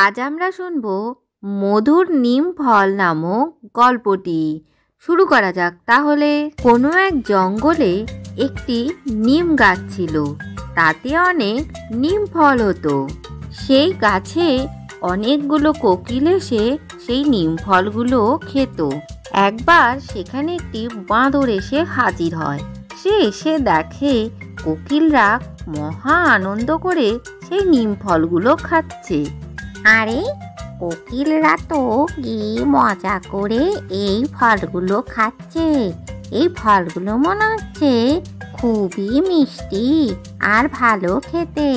আজ আমরা শুনব মধুর নিম ফল নামক গল্পটি। শুরু করা যাক তাহলে। কোনো এক জঙ্গলে একটি নিম গাছ ছিল, তাতে অনেক নিম ফল হতো। সেই গাছে অনেকগুলো কোকিল এসে সেই নিম ফলগুলো খেত। একবার সেখানে একটি বাঁদর এসে হাজির হয়। সে এসে দেখে কোকিলরা মহা আনন্দ করে সেই নিম ফলগুলো খাচ্ছে। আরে, কোকিলরা তো কি মজা করে এই ফলগুলো খাচ্ছে। এই ফলগুলো মনে হচ্ছে খুবই মিষ্টি আর ভালো খেতে।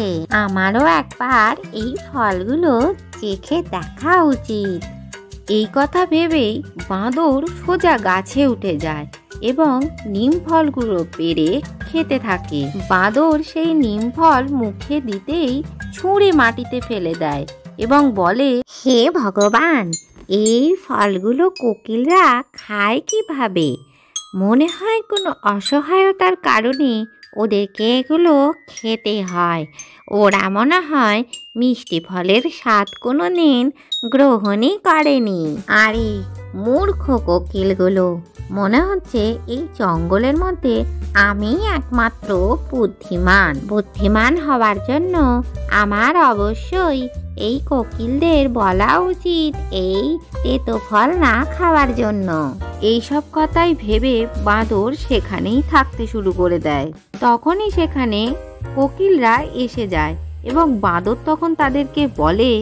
আমারও একবার এই ফলগুলো চেখে দেখা উচিত। এই কথা ভেবেই বাঁদর সোজা গাছে উঠে যায় এবং নিম ফলগুলো পেড়ে খেতে থাকে। বাঁদর সেই নিম ফল মুখে দিতেই ছুঁড়ে মাটিতে ফেলে দেয় এবং বলে, হে ভগবান, এই ফলগুলো কোকিলরা খায় কিভাবে? মনে হয় কোনো অসহায়তার কারণে ওদেরকে এগুলো খেতে হয়। ওরা মনে হয় মিষ্টি ফলের স্বাদ কোনো দিন গ্রহণই করেনি। আরে মূর্খ কোকিলগুলো, মনে হচ্ছে এই জঙ্গলের মধ্যে আমি একমাত্র বুদ্ধিমান হওয়ার জন্য আমার অবশ্যই এই কোকিলদের বলা উচিত এই তেতো ফল না খাওয়ার জন্য। এইসব কথাই ভেবে বাঁদর সেখানেই থাকতে শুরু করে দেয়। তখনই সেখানে কোকিলরা এসে যায় এবং বাঁদর তখন তাদেরকে বলে,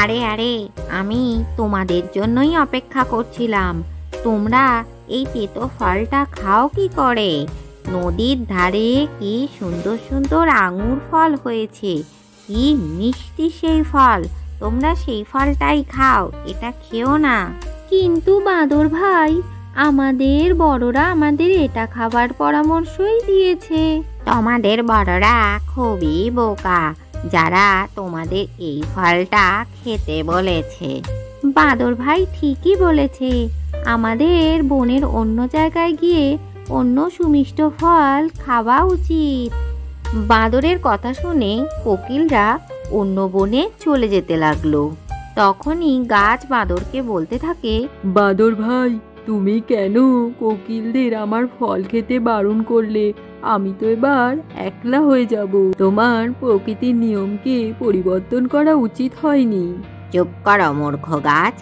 আরে আমি তোমাদের জন্যই অপেক্ষা করছিলাম। তোমরা এই তেতো ফলটা খাও কি করে? নদীর ধারে কি সুন্দর সুন্দর আঙুর ফল হয়েছে, কি মিষ্টি সেই ফল। তোমরা সেই ফলটাই খাও, এটা খেও না। কিন্তু বাঁদর ভাই, আমাদের বড়রা আমাদের এটা খাবার পরামর্শই দিয়েছে। তোমাদের বড়রা খুবই বোকা, যারা তোমাদের এই ফলটা খেতে বলেছে। বাঁদর ভাই ঠিকই বলেছে, আমাদের বনের অন্য জায়গায় গিয়ে অন্য সুমিষ্ট ফল খাওয়া উচিত। বাঁদরের কথা শুনে কোকিলরা অন্য বনে চলে যেতে লাগলো। তখনই গাছ বাঁদরকে বলতে থাকে, বাঁদর ভাই, তুমি কেন কোকিলদের আমার ফল খেতে বারণ করলে? আমি তো এবার একলা হয়ে যাব। তোমার প্রকৃতির নিয়মকে পরিবর্তন করা উচিত হয়নি। চুপ করো মূর্খ গাছ,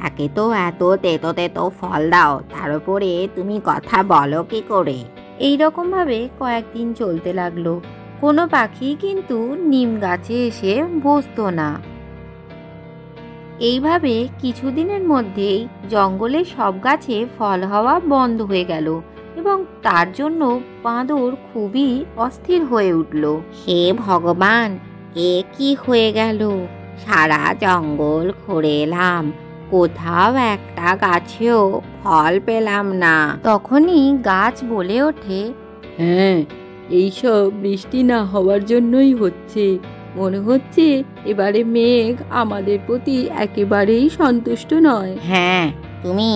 একে তো এত তেতো তেতো ফল দাও, তার উপরে তুমি কথা বলো কি করে? এইরকম ভাবে কয়েকদিন চলতে লাগলো। কোনো পাখি কিন্তু নিম গাছে এসে বসতো না। এইভাবে কিছুদিনের মধ্যেই জঙ্গলে সব গাছে ফল হওয়া বন্ধ হয়ে গেল এবং তার জন্য বাঁদর খুবই অস্থির হয়ে উঠল। হে ভগবান, এ কি হয়ে গেল? সারা জঙ্গল ঘুরে এলাম, কোথাও একটা গাছেও ফল পেলাম না। তখনই গাছ বলে ওঠে, হ্যাঁ, এইসব বৃষ্টি না হওয়ার জন্যই হচ্ছে। মনে হচ্ছে এবারে মেঘ আমাদের প্রতি একেবারেই সন্তুষ্ট নয়। হ্যাঁ, তুমি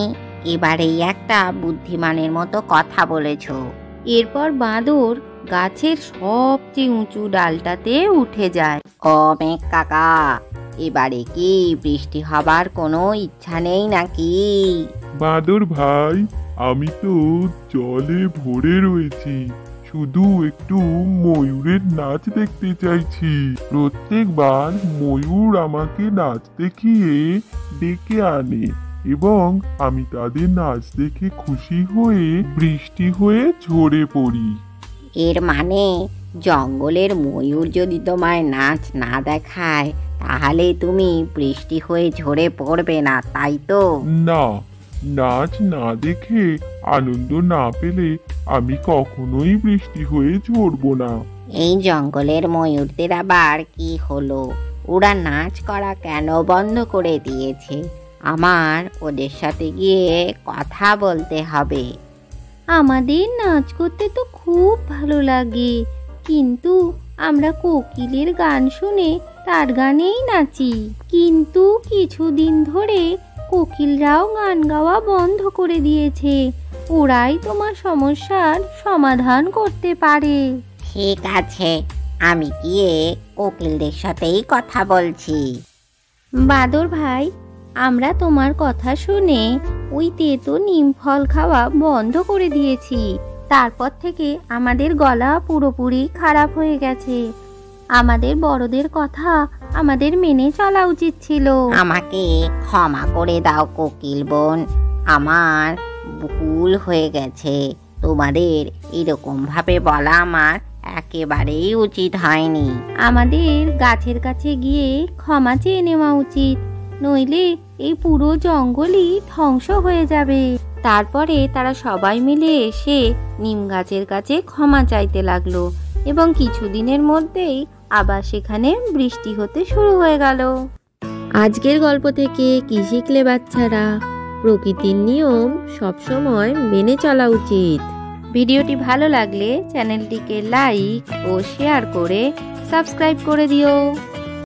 এবারেই একটা বুদ্ধিমানের মতো কথা বলেছ। এরপর বাঁদর গাছের সবচেয়ে উঁচু ডালটাতে উঠে যায়। ও মেঘ কাকা, এবারে কি বৃষ্টি হবার কোনো ইচ্ছা নেই নাকি? বাঁদর ভাই, আমি তো জলে ভরে রয়েছি, শুধু একটু ময়ূরের নাচ দেখতে চাইছি। প্রত্যেকবার ময়ূর আমাকে নাচ দেখিয়ে ডেকে আনে এবং আমি তাদের নাচ দেখে খুশি হয়ে বৃষ্টি হয়ে ঝরে পড়ি। এর মানে জঙ্গলের ময়ূর যদি তোমায় নাচ না দেখায়, তাহলে তুমি বৃষ্টি হয়ে ঝরে পড়বে না, তাই তো? না, নাচ না দেখে আনন্দ না পেলে আমি কখনোই বৃষ্টি হয়ে ঝরবো না। এই জঙ্গলের ময়ূরদের আবার কি হলো? ওরা নাচ করা কেন বন্ধ করে দিয়েছে? আমার ওদের সাথে গিয়ে কথা বলতে হবে। আমাদের নাচ করতে তো খুব ভালো লাগে, কিন্তু আমরা কোকিলের গান শুনে তার গানেই নাচি। কিন্তু কিছুদিন ধরে কোকিলরাও গান গাওয়া বন্ধ করে দিয়েছে। ওরাই তোমার সমস্যার সমাধান করতে পারে। ঠিক আছে, আমি গিয়ে কোকিলদের সাথেই কথা বলছি। বাদর ভাই, আমরা তোমার কথা শুনে ওই তেতো নিম ফল খাওয়া বন্ধ করে দিয়েছি। তারপর থেকে আমাদের গলা পুরোপুরি খারাপ হয়ে গেছে। আমাদের বড়দের কথা আমাদের মেনে চলা উচিত ছিল। আমাকে ক্ষমা করে দাও কোকিল বোন, আমার ভুল হয়ে গেছে। তোমাদের এরকম ভাবে বলা আমার একেবারেই উচিত হয়নি। আমাদের গাছের কাছে গিয়ে ক্ষমা চেয়ে নেওয়া উচিত, নইলে এই পুরো জঙ্গলই ধ্বংস হয়ে যাবে। তারপরে তারা সবাই মিলে এসে নিম গাছের কাছে ক্ষমা চাইতে লাগলো এবং কিছুদিনের মধ্যেই আবার সেখানে বৃষ্টি হতে শুরু হয়ে গেল। আজকের গল্প থেকে কি শিখলে বাচ্চারা? প্রকৃতির নিয়ম সবসময় মেনে চলা উচিত। ভিডিওটি ভালো লাগলে চ্যানেলটিকে লাইক ও শেয়ার করে সাবস্ক্রাইব করে দিও।